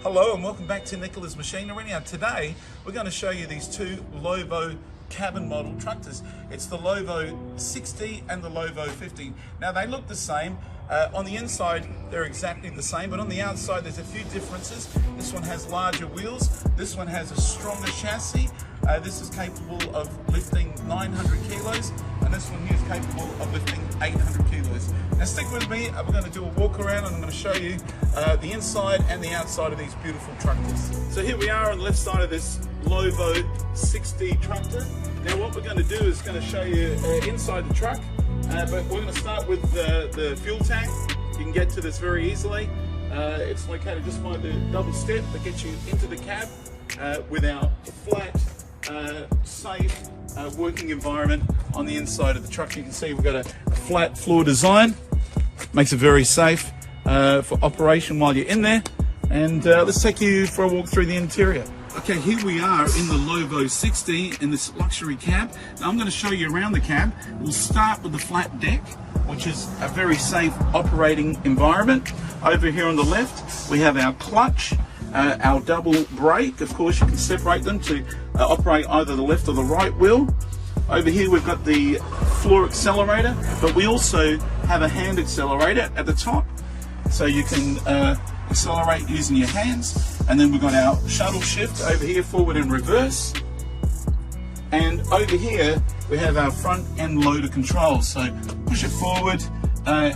Hello and welcome back to Nicola's Machinery. Now today we're going to show you these two LOVOL cabin model tractors. It's the LOVOL 60 and the LOVOL 50. Now they look the same. On the inside they're exactly the same, but on the outside there's a few differences. This one has larger wheels, this one has a stronger chassis. This is capable of lifting 900 kilos and this one here is capable of lifting 800 kilos. Now stick with me, we're going to do a walk around and I'm going to show you the inside and the outside of these beautiful tractors. So here we are on the left side of this LOVOL 60 tractor. Now what we're going to do is going to show you inside the truck, but we're going to start with the fuel tank. You can get to this very easily. It's located just by the double step that gets you into the cab with our flat, safe working environment on the inside of the truck. You can see we've got a flat floor design, makes it very safe for operation while you're in there. And let's take you for a walk through the interior. Okay, here we are in the LOVOL 60 in this luxury cab. Now I'm going to show you around the cab. We'll start with the flat deck, which is a very safe operating environment. Over here on the left, we have our clutch, our double brake. Of course, you can separate them to operate either the left or the right wheel. Over here, we've got the floor accelerator, but we also have a hand accelerator at the top, so you can accelerate using your hands. And then we've got our shuttle shift over here, forward and reverse. And over here, we have our front end loader controls. So push it forward,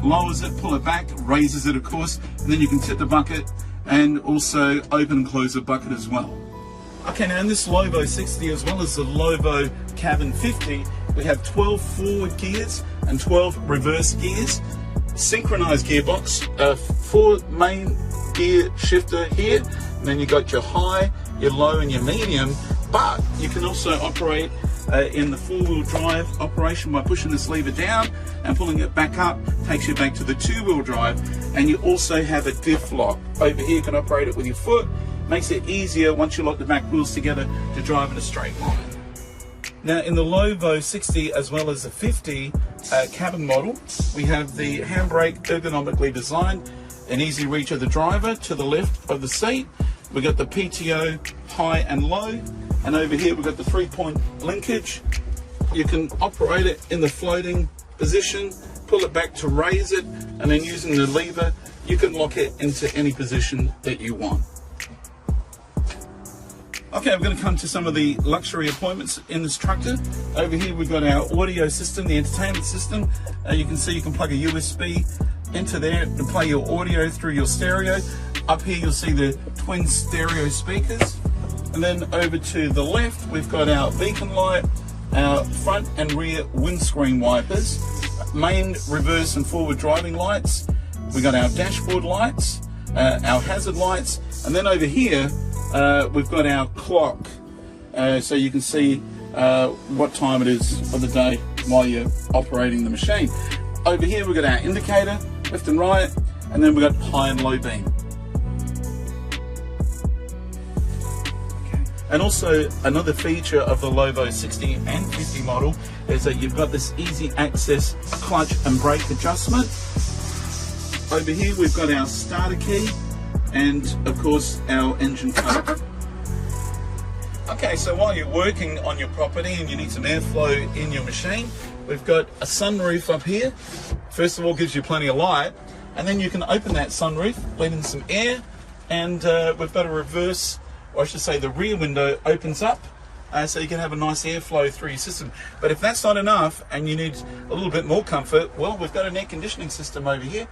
lowers it, pull it back, raises it of course, and then you can tip the bucket and also open and close the bucket as well. Okay, now in this LOVOL 60 as well as the LOVOL Cabin 50, we have 12 forward gears and 12 reverse gears, synchronized gearbox, 4 main gear shifter here, and then you got your high, your low and your medium, but you can also operate in the 4-wheel drive operation by pushing this lever down and pulling it back up, takes you back to the 2-wheel drive. And you also have a diff lock. Over here you can operate it with your foot, makes it easier once you lock the back wheels together to drive in a straight line. Now in the LOVOL 60 as well as the 50 cabin model, we have the handbrake ergonomically designed, an easy reach of the driver to the left of the seat. We've got the PTO high and low, and over here we've got the 3-point linkage. You can operate it in the floating position, pull it back to raise it, and then using the lever you can lock it into any position that you want. Okay, we're going to come to some of the luxury appointments in this tractor. Over here we've got our audio system, the entertainment system. You can see you can plug a USB into there and play your audio through your stereo. Up here you'll see the twin stereo speakers. And then over to the left we've got our beacon light, our front and rear windscreen wipers, main, reverse and forward driving lights. We've got our dashboard lights, our hazard lights, and then over here we've got our clock, so you can see what time it is of the day while you're operating the machine. Over here we've got our indicator, left and right, and then we've got high and low beam. Okay. And also another feature of the LOVOL 60 and 50 model is that you've got this easy access clutch and brake adjustment. Over here we've got our starter key and of course our engine cover. Okay, so while you're working on your property and you need some airflow in your machine, we've got a sunroof up here. First of all, gives you plenty of light, and then you can open that sunroof, let in some air, and we've got a reverse, or I should say the rear window opens up, so you can have a nice airflow through your system. But if that's not enough and you need a little bit more comfort, well, we've got an air conditioning system over here.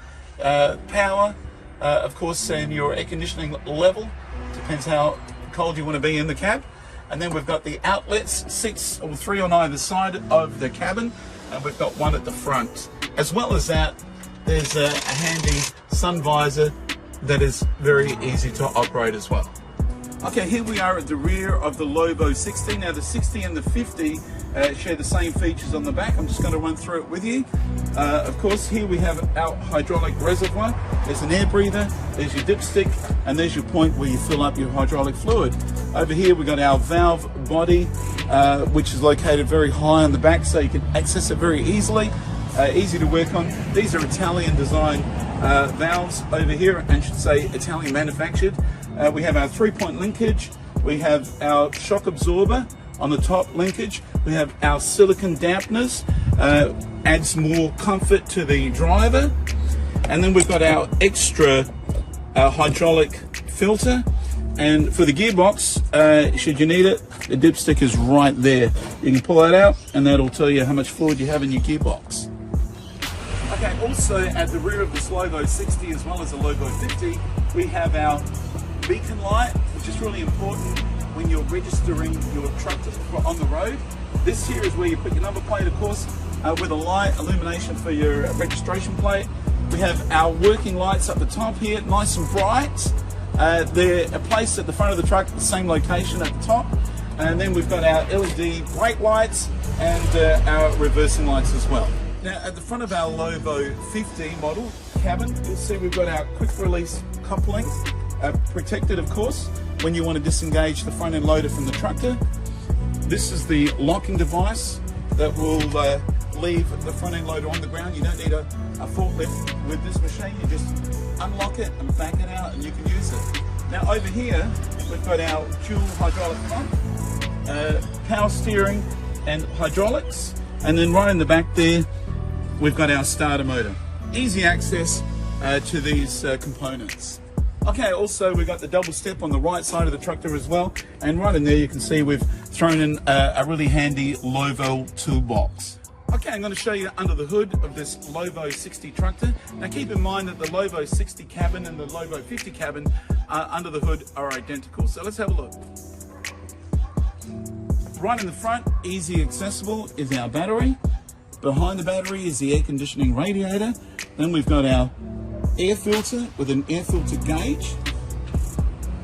Power, of course, and your air conditioning level, depends how cold you want to be in the cab. And then we've got the outlets, 6 or 3 on either side of the cabin, and we've got 1 at the front. As well as that, there's a handy sun visor that is very easy to operate as well. Okay, here we are at the rear of the LOVOL 60. Now the 60 and the 50 share the same features on the back. I'm just going to run through it with you. Of course, here we have our hydraulic reservoir. There's an air breather, there's your dipstick, and there's your point where you fill up your hydraulic fluid. Over here we've got our valve body, which is located very high on the back, so you can access it very easily. Easy to work on. These are Italian design valves over here, and should say Italian manufactured. we have our 3-point linkage, we have our shock absorber on the top linkage, we have our silicone dampeners, adds more comfort to the driver, and then we've got our extra hydraulic filter. And for the gearbox, should you need it, the dipstick is right there. You can pull that out and that'll tell you how much fluid you have in your gearbox. Okay, also at the rear of this Lovo 60 as well as the Lovo 50, we have our beacon light, which is really important when you're registering your tractor on the road. This here is where you put your number plate, of course, with a light illumination for your registration plate. We have our working lights up the top here, nice and bright. They're placed at the front of the truck at the same location at the top. And then we've got our LED brake lights and our reversing lights as well. Now at the front of our Lovo 50 model cabin, you'll see we've got our quick release couplings, protected of course when you want to disengage the front end loader from the tractor. This is the locking device that will leave the front end loader on the ground. You don't need a forklift with this machine. You just unlock it and back it out and you can use it. Now over here we've got our dual hydraulic pump, power steering and hydraulics, and then right in the back there we've got our starter motor. Easy access to these components. Okay, also we've got the double step on the right side of the tractor as well, and right in there you can see we've thrown in a really handy LOVOL toolbox. Okay, I'm going to show you under the hood of this Lovo 60 tractor. Now keep in mind that the Lovo 60 cabin and the Lovo 50 cabin under the hood are identical. So let's have a look. Right in the front, easy accessible, is our battery. Behind the battery is the air conditioning radiator. Then we've got our air filter with an air filter gauge.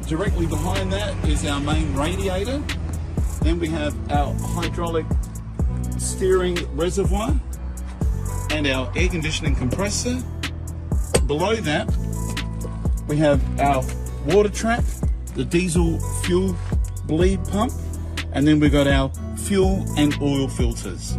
Directly behind that is our main radiator. Then we have our hydraulic steering reservoir and our air conditioning compressor. Below that we have our water trap, the diesel fuel bleed pump, and then we've got our fuel and oil filters.